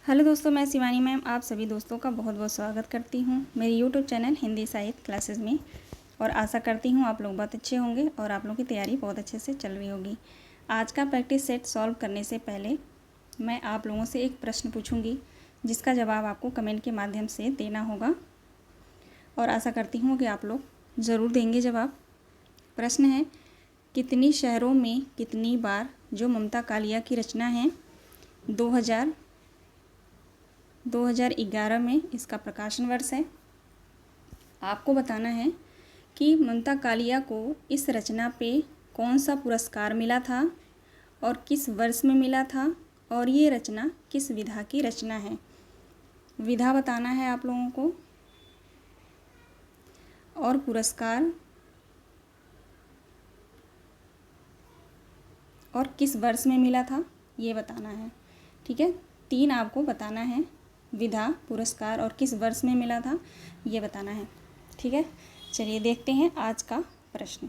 Hello दोस्तों, मैं Shivani ma'am आप सभी दोस्तों का बहुत बहुत स्वागत करती हूँ मेरे यूट्यूब चैनल हिंदी साहित्य क्लासेस में। और आशा करती हूँ आप लोग बहुत अच्छे होंगे और आप लोगों की तैयारी बहुत अच्छे से चल रही होगी। आज का प्रैक्टिस सेट सॉल्व करने से पहले मैं आप लोगों से एक प्रश्न पूछूंगी, जिसका जवाब आपको कमेंट के माध्यम से देना होगा और आशा करती हूँ कि आप लोग ज़रूर देंगे जवाब। प्रश्न है, कितनी शहरों में कितनी बार जो ममता कालिया की रचना है 2011 में इसका प्रकाशन वर्ष है। आपको बताना है कि ममता कालिया को इस रचना पे कौन सा पुरस्कार मिला था और किस वर्ष में मिला था और ये रचना किस विधा की रचना है। विधा बताना है आप लोगों को और पुरस्कार और किस वर्ष में मिला था ये बताना है। ठीक है, 3 आपको बताना है, विधा, पुरस्कार और किस वर्ष में मिला था ये बताना है। ठीक है, चलिए देखते हैं आज का प्रश्न।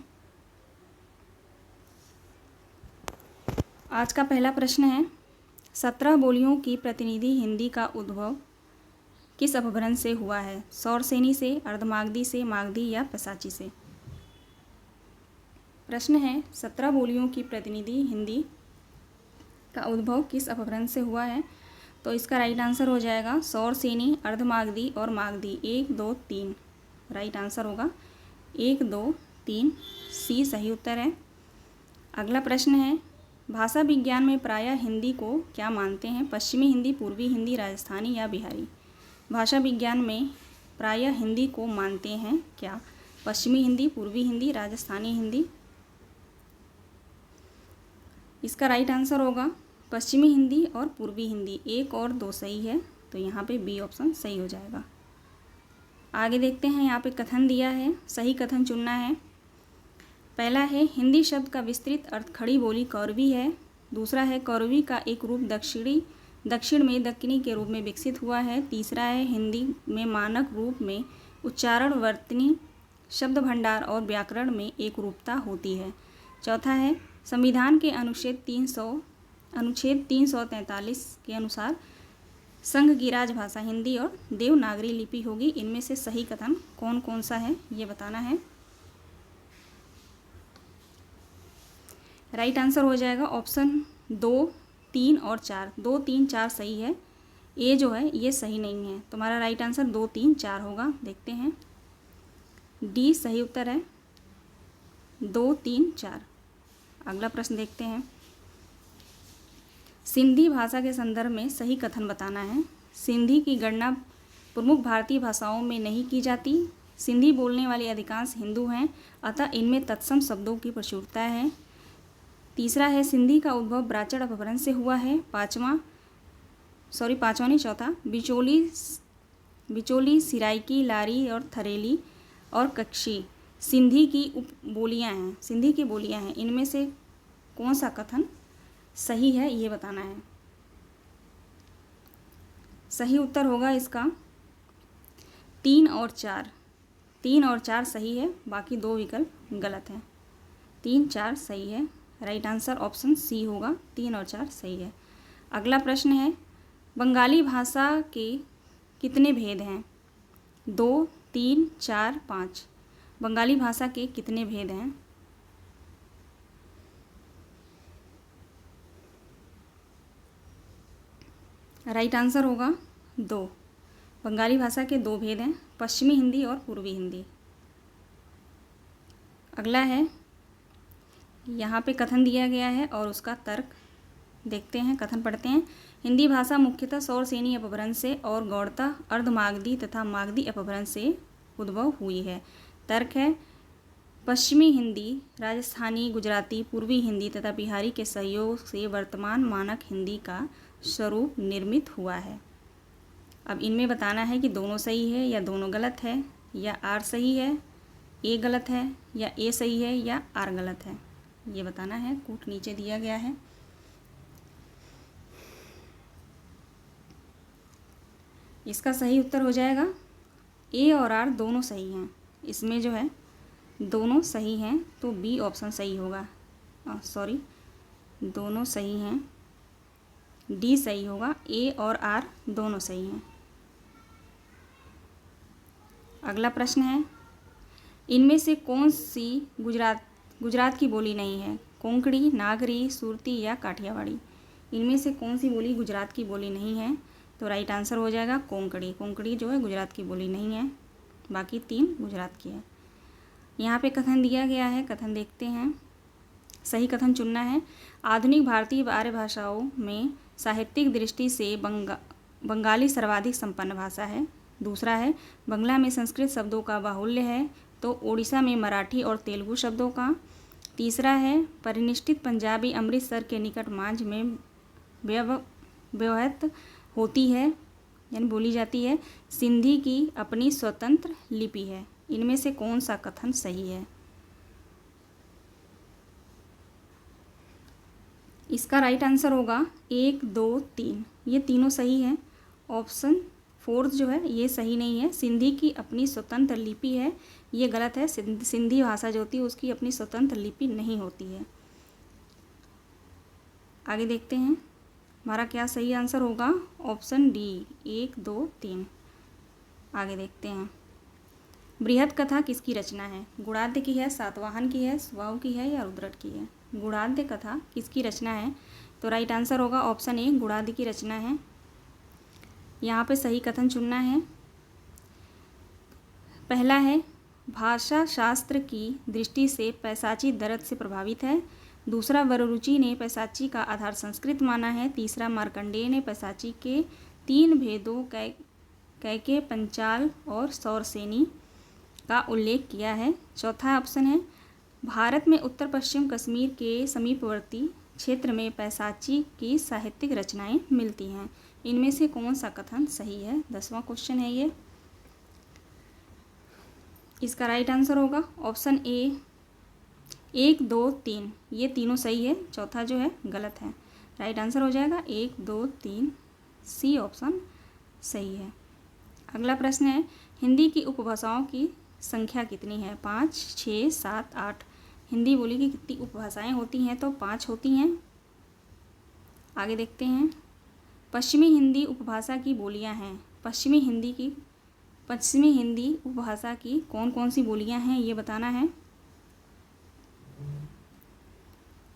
आज का पहला प्रश्न है, 17 बोलियों की प्रतिनिधि हिंदी का उद्भव किस अपभ्रंश से हुआ है? सौरसेनी से, अर्धमागधी से, मागधी या पैशाची से? प्रश्न है, 17 बोलियों की प्रतिनिधि हिंदी का उद्भव किस अपभ्रंश से हुआ है? तो इसका राइट आंसर हो जाएगा सौरसेनी, अर्धमागधी और मागधी। 1, 2, 3 राइट आंसर होगा। 1, 2, 3 सी सही उत्तर है। अगला प्रश्न है, भाषा विज्ञान में प्रायः हिंदी को क्या मानते हैं? पश्चिमी हिंदी, पूर्वी हिंदी, राजस्थानी या बिहारी? भाषा विज्ञान में प्रायः हिंदी को मानते हैं क्या? पश्चिमी हिंदी, पूर्वी हिंदी, राजस्थानी हिंदी? इसका राइट आंसर होगा पश्चिमी हिंदी और पूर्वी हिंदी। 1 और 2 सही है, तो यहाँ पे बी ऑप्शन सही हो जाएगा। आगे देखते हैं, यहाँ पे कथन दिया है, सही कथन चुनना है। पहला है, हिंदी शब्द का विस्तृत अर्थ खड़ी बोली कौरवी है। दूसरा है, कौरवी का एक रूप दक्षिण में दक्कनी के रूप में विकसित हुआ है। तीसरा है, हिंदी में मानक रूप में उच्चारण, वर्तनी, शब्द भंडार और व्याकरण में एक रूपता होती है। चौथा है, संविधान के अनुच्छेद 343 के अनुसार संघ की राजभाषा हिंदी और देवनागरी लिपि होगी। इनमें से सही कथन कौन कौन सा है ये बताना है। राइट आंसर हो जाएगा ऑप्शन 2, 3 और 4। 2, 3, 4 सही है। ए जो है ये सही नहीं है, तुम्हारा राइट आंसर 2, 3, 4 होगा। देखते हैं, डी सही उत्तर है। 2, 3, 4। अगला प्रश्न देखते हैं, सिंधी भाषा के संदर्भ में सही कथन बताना है। सिंधी की गणना प्रमुख भारतीय भाषाओं में नहीं की जाती। सिंधी बोलने वाले अधिकांश हिंदू हैं, अतः इनमें तत्सम शब्दों की प्रचुरता है। तीसरा है, सिंधी का उद्भव ब्राह्मण अपभ्रंश से हुआ है। पाँचवा नहीं, चौथा, बिचौली, सिराइकी, लारी और थरेली और कक्षी सिंधी की बोलियां हैं। इनमें से कौन सा कथन सही है ये बताना है। सही उत्तर होगा इसका 3 और 4। 3 और 4 सही है, बाकी 2 विकल्प गलत हैं। 3, 4 सही है, राइट आंसर ऑप्शन सी होगा। 3 और 4 सही है। अगला प्रश्न है, बंगाली भाषा के कितने भेद हैं? 2, 3, 4, 5। बंगाली भाषा के कितने भेद हैं? राइट आंसर होगा 2। बंगाली भाषा के 2 भेद हैं, पश्चिमी हिंदी और पूर्वी हिंदी। अगला है, यहाँ पे कथन दिया गया है और उसका तर्क देखते हैं। कथन पढ़ते हैं, हिंदी भाषा मुख्यतः सौरसेनी अपभ्रंश से और गौड़ता, अर्धमागधी तथा मागधी अपभ्रंश से उद्भव हुई है। तर्क है, पश्चिमी हिंदी, राजस्थानी, गुजराती, पूर्वी हिंदी तथा बिहारी के सहयोग से वर्तमान मानक हिंदी का स्वरूप निर्मित हुआ है। अब इनमें बताना है कि दोनों सही है या दोनों गलत है, या आर सही है, ए गलत है, या ए सही है या आर गलत है, ये बताना है। कूट नीचे दिया गया है। इसका सही उत्तर हो जाएगा ए और आर दोनों सही हैं। इसमें जो है दोनों सही हैं, तो बी ऑप्शन सही होगा। दोनों सही हैं, डी सही होगा, ए और आर दोनों सही हैं। अगला प्रश्न है, इनमें से कौन सी गुजरात की बोली नहीं है? कोंकणी, नागरी, सुरती या काठियावाड़ी। इनमें से कौन सी बोली गुजरात की बोली नहीं है? तो राइट आंसर हो जाएगा कोंकणी। कोंकणी जो है गुजरात की बोली नहीं है, बाकी 3 गुजरात की है। यहाँ पे कथन दिया गया है, कथन देखते हैं। सही कथन चुनना है। आधुनिक भारतीय व आर्य भाषाओं में साहित्यिक दृष्टि से बंगाली सर्वाधिक संपन्न भाषा है। दूसरा है, बंगला में संस्कृत शब्दों का बाहुल्य है, तो ओडिशा में मराठी और तेलुगु शब्दों का। तीसरा है, परिनिष्ठित पंजाबी अमृतसर के निकट मांझ में व्यवहृत होती है, यानी बोली जाती है। सिंधी की अपनी स्वतंत्र लिपि है। इनमें से कौन सा कथन सही है? इसका राइट आंसर होगा 1, 2, 3, ये तीनों सही हैं। ऑप्शन 4 जो है ये सही नहीं है। सिंधी की अपनी स्वतंत्र लिपि है, ये गलत है। सिंधी भाषा जो होती है उसकी अपनी स्वतंत्र लिपि नहीं होती है। आगे देखते हैं हमारा क्या सही आंसर होगा। Option D 1, 2, 3। आगे देखते हैं, बृहद कथा किसकी रचना है? गुणाद्य की है, सातवाहन की है, सुबाहु की है या रुद्रट की है? गुणाद्य कथा किसकी रचना है? तो राइट आंसर होगा ऑप्शन ए, गुणाद्य की रचना है। यहाँ पे सही कथन चुनना है। पहला है, भाषा शास्त्र की दृष्टि से पैसाची दरद से प्रभावित है। दूसरा, वररुचि ने पैसाची का आधार संस्कृत माना है। तीसरा, मार्कंडेय ने पैसाची के 3 भेदों कैके, पंचाल और सौरसेनी का उल्लेख किया है। चौथा ऑप्शन है, भारत में उत्तर पश्चिम कश्मीर के समीपवर्ती क्षेत्र में पैसाची की साहित्यिक रचनाएं मिलती हैं। इनमें से कौन सा कथन सही है? 10वां क्वेश्चन है ये। इसका राइट आंसर होगा ऑप्शन ए, 1, 2, 3, ये तीनों सही है। चौथा जो है गलत है। राइट आंसर हो जाएगा 1, 2, 3, सी ऑप्शन सही है। अगला प्रश्न है, हिंदी की उपभाषाओं की संख्या कितनी है? 5, 6, 7, 8। हिंदी बोली की कितनी उपभाषाएं होती हैं? तो 5 होती हैं। आगे देखते हैं, पश्चिमी हिंदी उपभाषा की बोलियां हैं। पश्चिमी हिंदी उपभाषा की कौन कौन सी बोलियां हैं ये बताना है।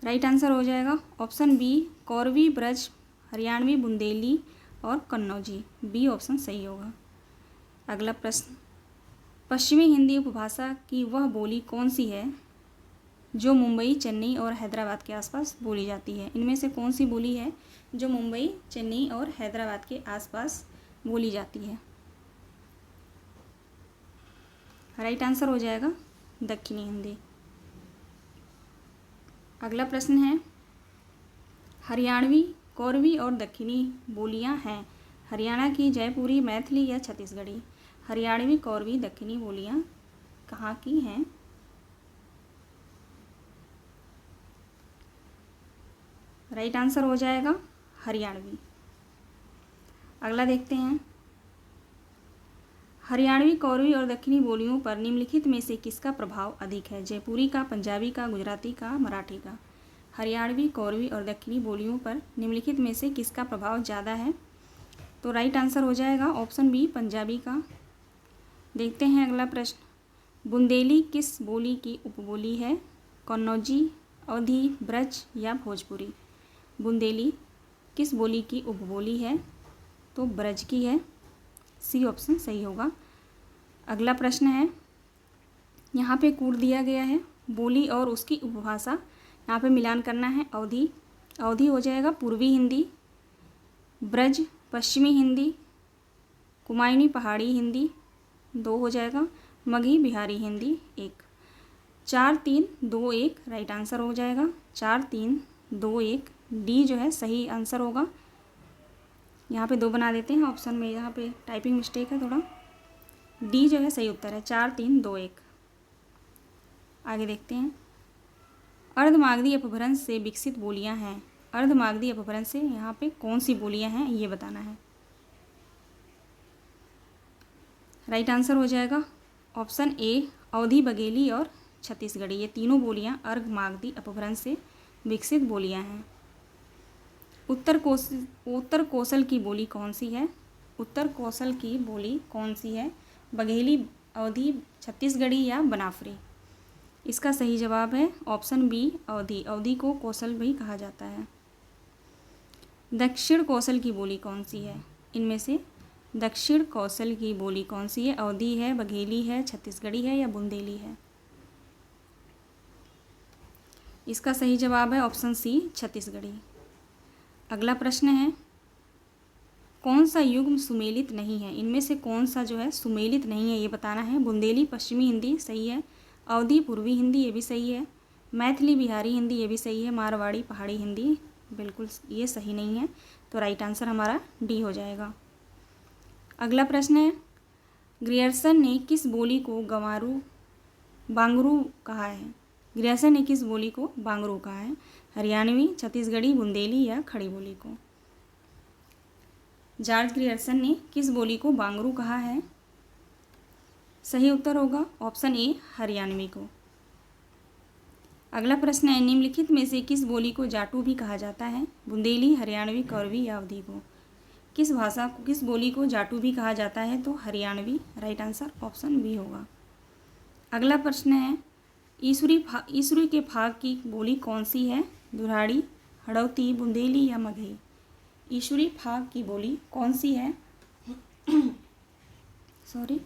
राइट आंसर हो जाएगा ऑप्शन बी, कौरवी, ब्रज, हरियाणवी, बुंदेली और कन्नौजी। बी ऑप्शन सही होगा। अगला प्रश्न, पश्चिमी हिंदी उपभाषा की वह बोली कौन सी है जो मुंबई, चेन्नई और हैदराबाद के आसपास बोली जाती है? इनमें से कौन सी बोली है जो मुंबई, चेन्नई और हैदराबाद के आसपास बोली जाती है? राइट आंसर हो जाएगा दक्षिणी हिंदी। अगला प्रश्न है, हरियाणवी, कौरवी और दक्षिणी बोलियां हैं हरियाणा की जयपुरी, मैथिली या छत्तीसगढ़ी? हरियाणवी, कौरवी, दक्षिणी बोलियां कहाँ की हैं? राइट आंसर हो जाएगा हरियाणवी। अगला देखते हैं, हरियाणवी, कौरवी और दक्षिणी बोलियों पर निम्नलिखित में से किसका प्रभाव अधिक है? जयपुरी का, पंजाबी का, गुजराती का, मराठी का? हरियाणवी, कौरवी और दक्षिणी बोलियों पर निम्नलिखित में से किसका प्रभाव ज़्यादा है? तो राइट आंसर हो जाएगा ऑप्शन बी, पंजाबी का। देखते हैं अगला प्रश्न, बुंदेली किस बोली की उपबोली है? कन्नौजी, अवधी, ब्रज या भोजपुरी? बुंदेली किस बोली की उपबोली है? तो ब्रज की है। सी ऑप्शन सही होगा। अगला प्रश्न है, यहाँ पे कूट दिया गया है बोली और उसकी उपभाषा, यहाँ पे मिलान करना है। अवधी, अवधी हो जाएगा पूर्वी हिंदी, ब्रज पश्चिमी हिंदी, कुमायूनी पहाड़ी हिंदी 2 हो जाएगा, मगही बिहारी हिंदी 1। 4, 3, 2, 1 राइट आंसर हो जाएगा। 4, 3, 2, 1 डी जो है सही आंसर होगा। यहाँ पे 2 बना देते हैं ऑप्शन में, यहाँ पे टाइपिंग मिस्टेक है थोड़ा। डी जो है सही उत्तर है, 4, 3, 2, 1। आगे देखते हैं, अर्धमागधी अपभ्रंश से विकसित बोलियां हैं। अर्धमागधी अपभ्रंश से यहाँ पे कौन सी बोलियां हैं ये बताना है। राइट आंसर हो जाएगा ऑप्शन ए, अवधी, बघेली और छत्तीसगढ़ी। ये तीनों बोलियां अर्धमागधी अपभ्रंश से विकसित बोलियां हैं। उत्तर कोसल की बोली कौन सी है? उत्तर कोसल की बोली कौन सी है? बघेली, अवधी, छत्तीसगढ़ी या बनाफरी? इसका सही जवाब है ऑप्शन बी, अवधी। अवधी को कोसल भी कहा जाता है। दक्षिण कोसल की बोली कौन सी है? इनमें से दक्षिण कोसल की बोली कौन सी है? अवधी है, बघेली है, छत्तीसगढ़ी है या बुंदेली है? इसका सही जवाब है ऑप्शन सी, छत्तीसगढ़ी। अगला प्रश्न है, कौन सा युग्म सुमेलित नहीं है? इनमें से कौन सा जो है सुमेलित नहीं है ये बताना है। बुंदेली पश्चिमी हिंदी सही है, अवधी पूर्वी हिंदी ये भी सही है, मैथिली बिहारी हिंदी ये भी सही है, मारवाड़ी पहाड़ी हिंदी बिल्कुल ये सही नहीं है। तो राइट आंसर हमारा डी हो जाएगा। अगला प्रश्न है, ग्रियर्सन ने किस बोली को बांगरू कहा है? ग्रियर्सन ने किस बोली को बांगरू कहा है? हरियाणवी, छत्तीसगढ़ी, बुंदेली या खड़ी बोली को? जॉर्ज ग्रियर्सन ने किस बोली को बांगरू कहा है? सही उत्तर होगा ऑप्शन ए, हरियाणवी को। अगला प्रश्न है, निम्नलिखित में से किस बोली को जाटू भी कहा जाता है? बुंदेली, हरियाणवी, कौरवी या अवधी को? किस बोली को जाटू भी कहा जाता है? तो Haryanvi. Right answer option B होगा। अगला प्रश्न है, ईसुरी के फाग की बोली कौन सी है? दुराड़ी, हड़ौती, बुंदेली या मगही? ईसुरी फाग की बोली कौन सी है? सॉरी,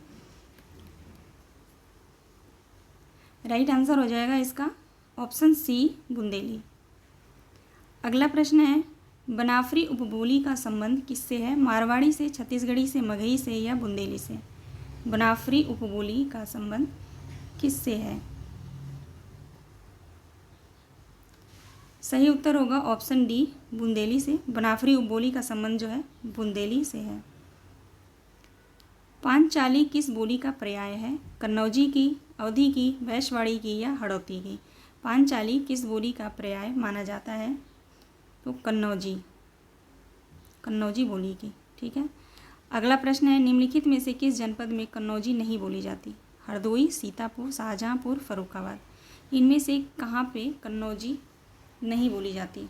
राइट आंसर हो जाएगा इसका ऑप्शन सी, बुंदेली। अगला प्रश्न है, बनाफरी उपबोली का संबंध किससे है? मारवाड़ी से, छत्तीसगढ़ी से, मगही से या बुंदेली से? बनाफरी उपबोली का संबंध किससे है? सही उत्तर होगा ऑप्शन डी, बुंदेली से। बनाफरी उपबोली का संबंध जो है बुंदेली से है। पांचाली किस बोली का पर्याय है? कन्नौजी की, अवधी की, वैश्यवाड़ी की या हड़ौती की? पांचाली किस बोली का पर्याय माना जाता है? तो कन्नौजी बोली की। ठीक है। अगला प्रश्न है, निम्नलिखित में से किस जनपद में कन्नौजी नहीं बोली जाती? हरदोई, सीतापुर, शाहजहाँपुर, फर्रुखाबाद? इनमें से कहाँ पे कन्नौजी नहीं बोली जाती?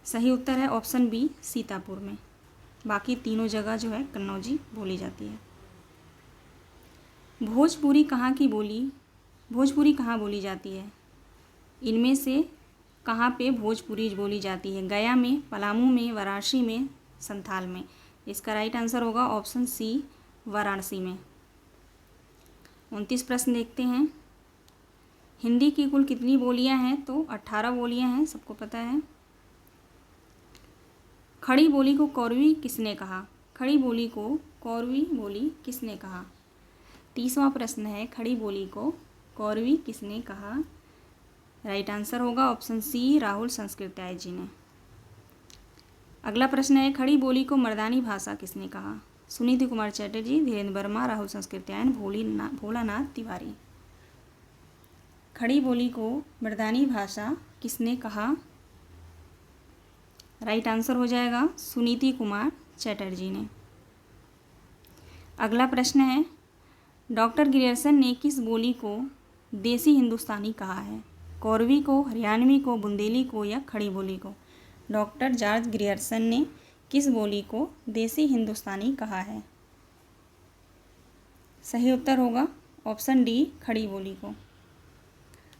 सही उत्तर है ऑप्शन बी, सीतापुर में। बाकी तीनों जगह जो है कन्नौजी बोली जाती है। भोजपुरी कहाँ बोली जाती है? इनमें से कहाँ पे भोजपुरी बोली जाती है? गया में, पलामू में, वाराणसी में, संथाल में? इसका राइट आंसर होगा ऑप्शन सी, वाराणसी में। 29 प्रश्न देखते हैं। हिंदी की कुल कितनी बोलियां हैं? तो 18 बोलियां हैं, सबको पता है। खड़ी बोली को कौरवी किसने कहा? खड़ी बोली को कौरवी बोली किसने कहा? 30वां प्रश्न है, खड़ी बोली को कौरवी किसने कहा? राइट आंसर होगा ऑप्शन सी, राहुल संस्कृत्याय जी ने। अगला प्रश्न है, खड़ी बोली को मर्दानी भाषा किसने कहा? सुनीति कुमार चटर्जी, धीरेन्द्र वर्मा, राहुल संस्कृत्यायन, भोलानाथ तिवारी? खड़ी बोली को मर्दानी भाषा किसने कहा? राइट आंसर हो जाएगा सुनीति कुमार चटर्जी ने। अगला प्रश्न है, डॉक्टर ग्रियर्सन ने किस बोली को देसी हिंदुस्तानी कहा है? कौरवी को, हरियाणवी को, बुंदेली को या खड़ी बोली को? डॉक्टर जॉर्ज ग्रियर्सन ने किस बोली को देसी हिंदुस्तानी कहा है? सही उत्तर होगा ऑप्शन डी, खड़ी बोली को।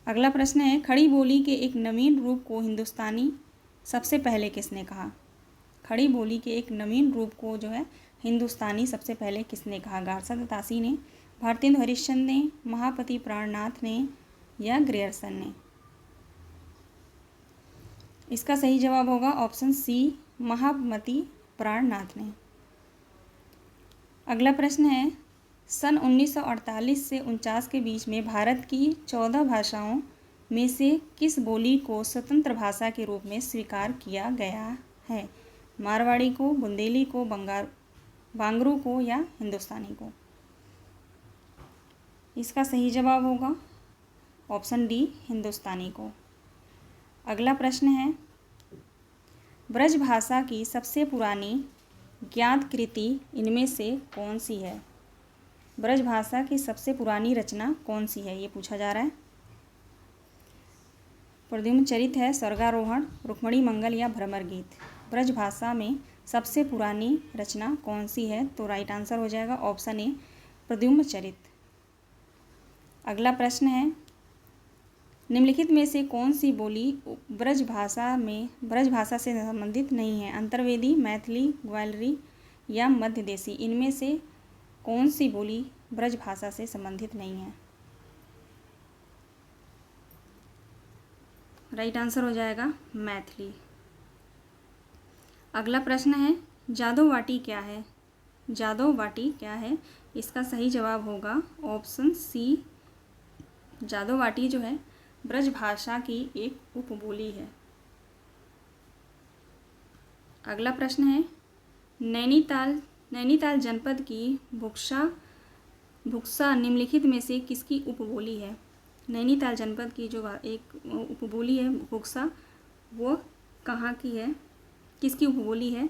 अगला प्रश्न है, खड़ी बोली के एक नवीन रूप को हिंदुस्तानी सबसे पहले किसने कहा? खड़ी बोली के एक नवीन रूप को जो है हिंदुस्तानी सबसे पहले किसने कहा? गारसा तासी ने, भारतेंदु हरिश्चंद्र ने, महापति प्राणनाथ ने या ग्रियर्सन ने? इसका सही जवाब होगा ऑप्शन सी, महामति प्राणनाथ ने। अगला प्रश्न है, सन 1948 से 49 के बीच में भारत की 14 भाषाओं में से किस बोली को स्वतंत्र भाषा के रूप में स्वीकार किया गया है? मारवाड़ी को, बुंदेली को, बांगरू को या हिंदुस्तानी को? इसका सही जवाब होगा ऑप्शन डी, हिंदुस्तानी को। अगला प्रश्न है, ब्रज भाषा की सबसे पुरानी ज्ञात कृति इनमें से कौन सी है? ब्रज भाषा की सबसे पुरानी रचना कौन सी है, ये पूछा जा रहा है। प्रद्युम्न चरित है, स्वर्गारोहण, रुक्मणी मंगल या भ्रमर गीत? ब्रजभाषा में सबसे पुरानी रचना कौन सी है? तो राइट आंसर हो जाएगा ऑप्शन ए प्रद्युम्न चरित। अगला प्रश्न है, निम्नलिखित में से कौन सी बोली ब्रजभाषा से संबंधित नहीं है? अंतर्वेदी, मैथिली, ग्वालियरी या मध्यदेशी? इनमें से कौन सी बोली ब्रजभाषा से संबंधित नहीं है? राइट आंसर हो जाएगा मैथिली। अगला प्रश्न है, जादोवाटी क्या है? जादोवाटी क्या है? इसका सही जवाब होगा ऑप्शन सी, जादोवाटी जो है ब्रजभाषा की एक उपबोली है। अगला प्रश्न है, नैनीताल जनपद की भुक्सा निम्नलिखित में से किसकी उपबोली है? नैनीताल जनपद की जो एक उपबोली है भुक्सा, वो कहाँ की है, किसकी उपबोली है?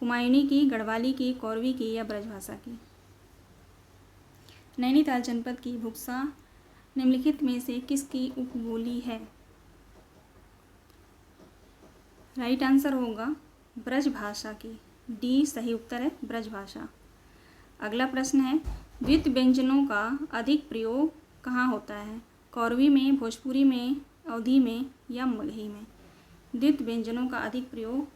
कुमायूनी की, गढ़वाली की, कोरवी की या ब्रजभाषा की? नैनीताल जनपद की भुक्सा निम्नलिखित में से किसकी उपबोली है? राइट आंसर होगा ब्रजभाषा की, डी सही उत्तर है, ब्रजभाषा। अगला प्रश्न है, द्वित व्यंजनों का अधिक प्रयोग कहाँ होता है? कोरवी में, भोजपुरी में, अवधी में या मगही में? द्वित व्यंजनों का अधिक प्रयोग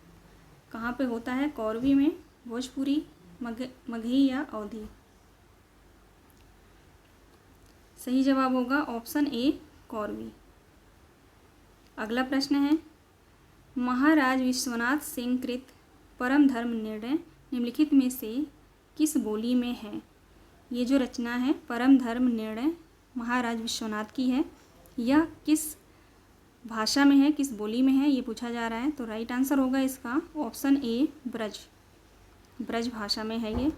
कहाँ पे होता है? कोरवी में, भोजपुरी, मगही या अवधी? सही जवाब होगा ऑप्शन ए कोरवी। अगला प्रश्न है, महाराज विश्वनाथ सिंह कृत परम धर्म निर्णय निम्नलिखित में से किस बोली में है? ये जो रचना है परम धर्म निर्णय महाराज विश्वनाथ की है, यह किस भाषा में है, किस बोली में है, ये पूछा जा रहा है। तो राइट आंसर होगा इसका ऑप्शन ए ब्रज भाषा में है ये।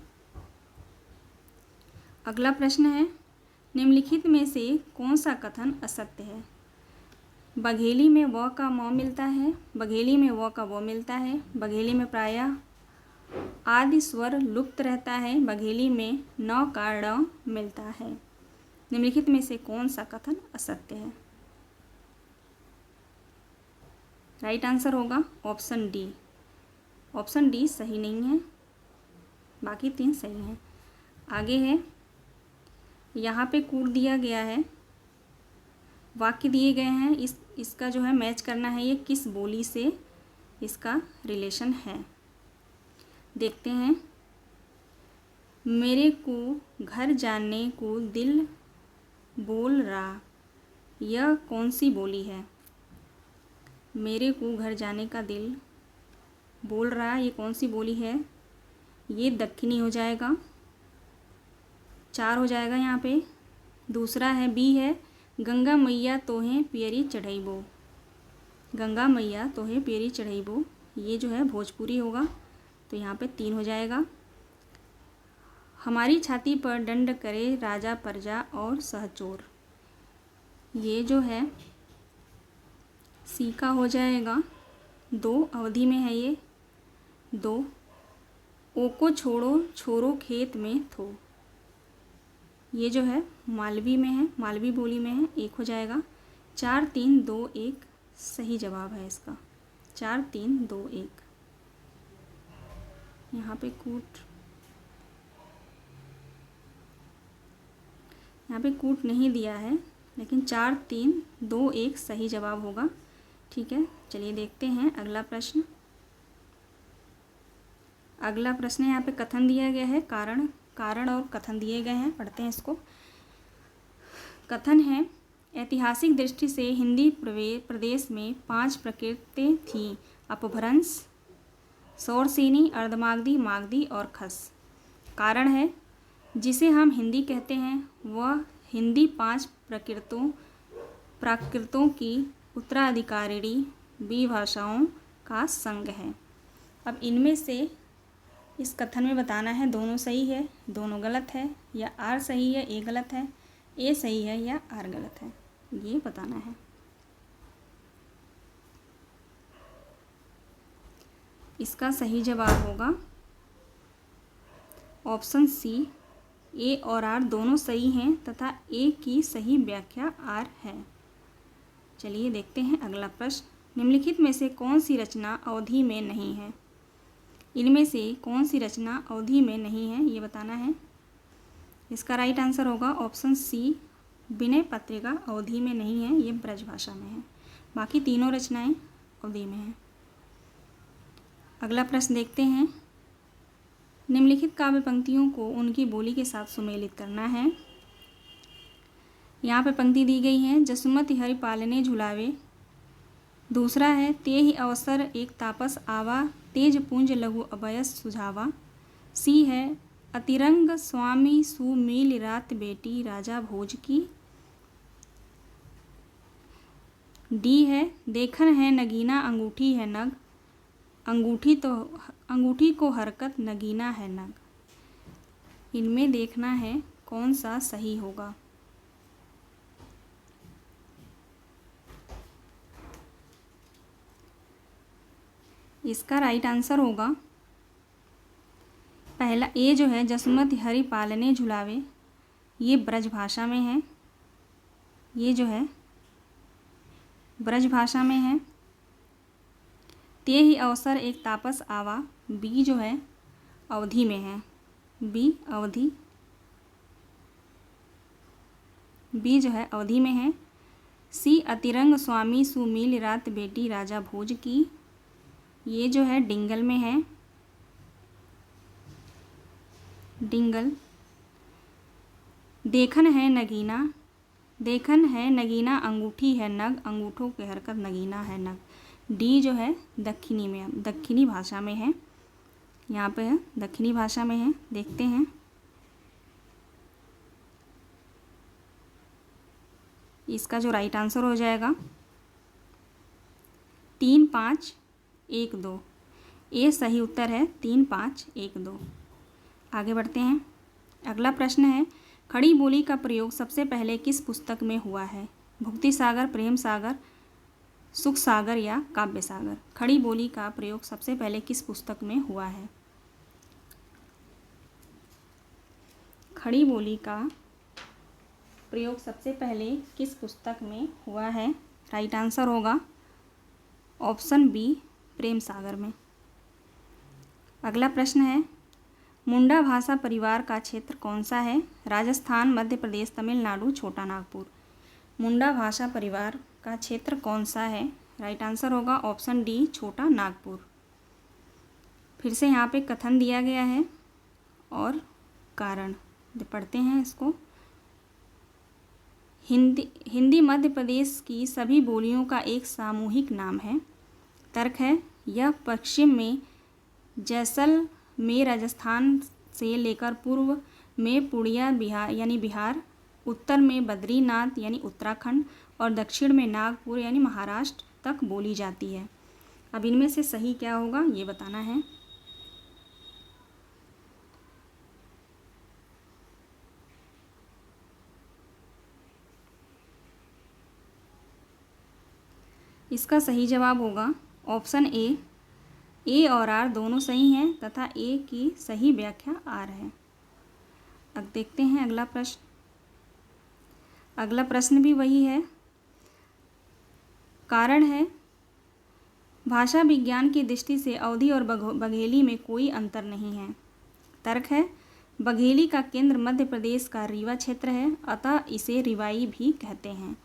अगला प्रश्न है, निम्नलिखित में से कौन सा कथन असत्य है? बघेली में व का म मिलता है, बघेली में व का व मिलता है, बघेली में प्रायः आदि स्वर लुप्त रहता है, बघेली में न का ड़ मिलता है। निम्नलिखित में से कौन सा कथन असत्य है? राइट आंसर होगा ऑप्शन डी। ऑप्शन डी सही नहीं है, बाकी तीन सही हैं। आगे है, यहाँ पे कूट दिया गया है, वाक्य दिए गए हैं, इसका जो है मैच करना है, ये किस बोली से इसका रिलेशन है। देखते हैं, मेरे को घर जाने को दिल बोल रहा, यह कौन सी बोली है? मेरे को घर जाने का दिल बोल रहा, ये कौन सी बोली है? ये दक्षिणी हो जाएगा, 4 हो जाएगा यहाँ पे। दूसरा है बी है, गंगा मैया तोहें पियरी चढ़ैबो, गंगा मैया तोहें पियरी चढ़ैबो, ये जो है भोजपुरी होगा, तो यहाँ पे 3 हो जाएगा। हमारी छाती पर दंड करे राजा प्रजा और सहचोर, ये जो है सी का हो जाएगा, 2 अवधि में है ये 2। ओ को छोड़ो छोरो खेत में थो, ये जो है मालवी में है, मालवी बोली में है, 1 हो जाएगा। 4 3 2 1 सही जवाब है इसका, 4 3 2 1। यहाँ पे कूट नहीं दिया है, लेकिन 4 3 2 1 सही जवाब होगा। ठीक है, चलिए देखते हैं अगला प्रश्न। अगला प्रश्न यहाँ पे कथन दिया गया है, कारण और कथन दिए गए हैं, पढ़ते हैं इसको। कथन है, ऐतिहासिक दृष्टि से हिंदी प्रदेश में 5 प्रकृति थीं, अपभ्रंश, शौरसेनी, अर्धमागधी, मागधी और खस। कारण है, जिसे हम हिंदी कहते हैं वह हिंदी 5 प्राकृतों की उत्तराधिकारिणी विभाषाओं का संघ है। अब इनमें से इस कथन में बताना है दोनों सही है, दोनों गलत है, या आर सही है, ए गलत है, ए सही है या आर गलत है, ये बताना है। इसका सही जवाब होगा ऑप्शन सी, ए और आर दोनों सही हैं तथा ए की सही व्याख्या आर है। चलिए देखते हैं अगला प्रश्न। निम्नलिखित में से कौन सी रचना अवधि में नहीं है? इनमें से कौन सी रचना अवधि में नहीं है, ये बताना है। इसका राइट आंसर होगा ऑप्शन सी, विनय पत्रिका अवधि में नहीं है, ये ब्रजभाषा में है। बाकी तीनों रचनाएं अवधि में हैं। अगला प्रश्न देखते हैं। निम्नलिखित काव्य पंक्तियों को उनकी बोली के साथ सुमेलित करना है। यहाँ पे पंक्ति दी गई है, जसुमति हरि पालने झुलावे। दूसरा है, ते ही अवसर एक तापस आवा, तेज पुंज लघु अभयस सुझावा। सी है, अतिरंग स्वामी सुमील रात बेटी राजा भोज की। डी है, देखन है नगीना अंगूठी है नग, अंगूठी को हरकत नगीना है नग। इनमें देखना है कौन सा सही होगा। इसका राइट आंसर होगा पहला ए जो है, जसुमति हरि पालने झुलावे, ये ब्रजभाषा में है। ये जो है ब्रजभाषा में है। ते ही अवसर एक तापस आवा, बी जो है अवधि में है। बी अवधि, बी जो है अवधि में है। सी, अतिरंग स्वामी सुमील रात बेटी राजा भोज की, ये जो है डिंगल में है। डिंगल। देखन है नगीना, देखन है नगीना अंगूठी है नग, अंगूठों की हरकत नगीना है नग। डी जो है दक्षिणी में, दक्षिणी भाषा में है। यहाँ पे है दक्षिणी भाषा में है। देखते हैं। इसका जो राइट आंसर हो जाएगा 3, 5, 1, 2। ये सही उत्तर है 3, 5, 1, 2। आगे बढ़ते हैं। अगला प्रश्न है, खड़ी बोली का प्रयोग सबसे पहले किस पुस्तक में हुआ है? भुक्ति सागर, प्रेम सागर, सुख सागर या काव्य सागर? खड़ी बोली का प्रयोग सबसे पहले किस पुस्तक में हुआ है? खड़ी बोली का प्रयोग सबसे पहले किस पुस्तक में हुआ है? राइट आंसर होगा ऑप्शन बी, प्रेम सागर में। अगला प्रश्न है, मुंडा भाषा परिवार का क्षेत्र कौन सा है? राजस्थान, मध्य प्रदेश, तमिलनाडु, छोटा नागपुर। मुंडा भाषा परिवार का क्षेत्र कौन सा है? राइट आंसर होगा ऑप्शन डी, छोटा नागपुर। फिर से यहाँ पे कथन दिया गया है और कारण पढ़ते हैं इसको। हिंदी मध्य प्रदेश की सभी बोलियों का एक सामूहिक नाम है। तर्क है, यह पश्चिम में जैसलमेर राजस्थान से लेकर पूर्व में पुड़िया बिहार यानी बिहार, उत्तर में बद्रीनाथ यानी उत्तराखंड और दक्षिण में नागपुर यानी महाराष्ट्र तक बोली जाती है। अब इनमें से सही क्या होगा ये बताना है। इसका सही जवाब होगा ऑप्शन ए और आर दोनों सही हैं तथा ए की सही व्याख्या आर है। अब देखते हैं अगला प्रश्न। अगला प्रश्न भी वही है। कारण है, भाषा विज्ञान की दृष्टि से अवधी और बघेली में कोई अंतर नहीं है। तर्क है, बघेली का केंद्र मध्य प्रदेश का रीवा क्षेत्र है, अतः इसे रिवाई भी कहते हैं।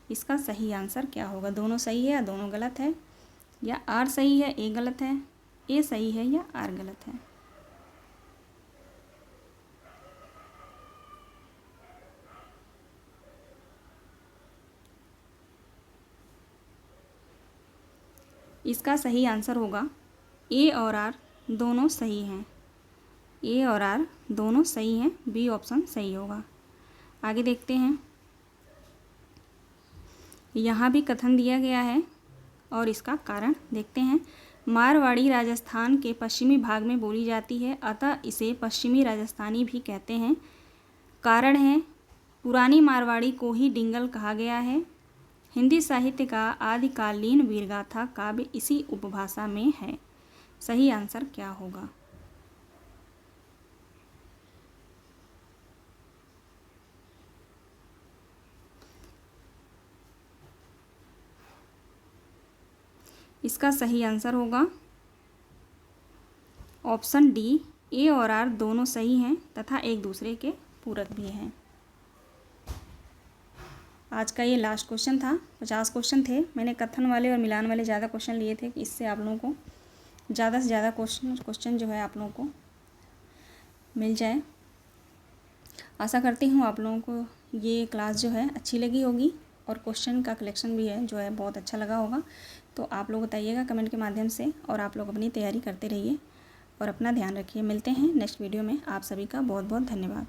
इसका सही आंसर क्या होगा? दोनों सही है या दोनों गलत है, या आर सही है ए गलत है, ए सही है या आर गलत है? इसका सही आंसर होगा ए और आर दोनों सही हैं। ए और आर दोनों सही हैं, बी ऑप्शन सही होगा। आगे देखते हैं। यहाँ भी कथन दिया गया है और इसका कारण देखते हैं। मारवाड़ी राजस्थान के पश्चिमी भाग में बोली जाती है, अतः इसे पश्चिमी राजस्थानी भी कहते हैं। कारण है, पुरानी मारवाड़ी को ही डिंगल कहा गया है। हिंदी साहित्य का आदिकालीन वीरगाथा काव्य इसी उपभाषा में है। सही आंसर क्या होगा? इसका सही आंसर होगा ऑप्शन डी, ए और आर दोनों सही हैं तथा एक दूसरे के पूरक भी हैं। आज का ये लास्ट क्वेश्चन था। 50 क्वेश्चन थे। मैंने कथन वाले और मिलान वाले ज़्यादा क्वेश्चन लिए थे कि इससे आप लोगों को ज़्यादा से ज़्यादा क्वेश्चन जो है आप लोगों को मिल जाए। आशा करती हूँ आप लोगों को ये क्लास जो है अच्छी लगी होगी और क्वेश्चन का कलेक्शन भी है जो है बहुत अच्छा लगा होगा। तो आप लोग बताइएगा कमेंट के माध्यम से और आप लोग अपनी तैयारी करते रहिए और अपना ध्यान रखिए। मिलते हैं नेक्स्ट वीडियो में। आप सभी का बहुत बहुत धन्यवाद।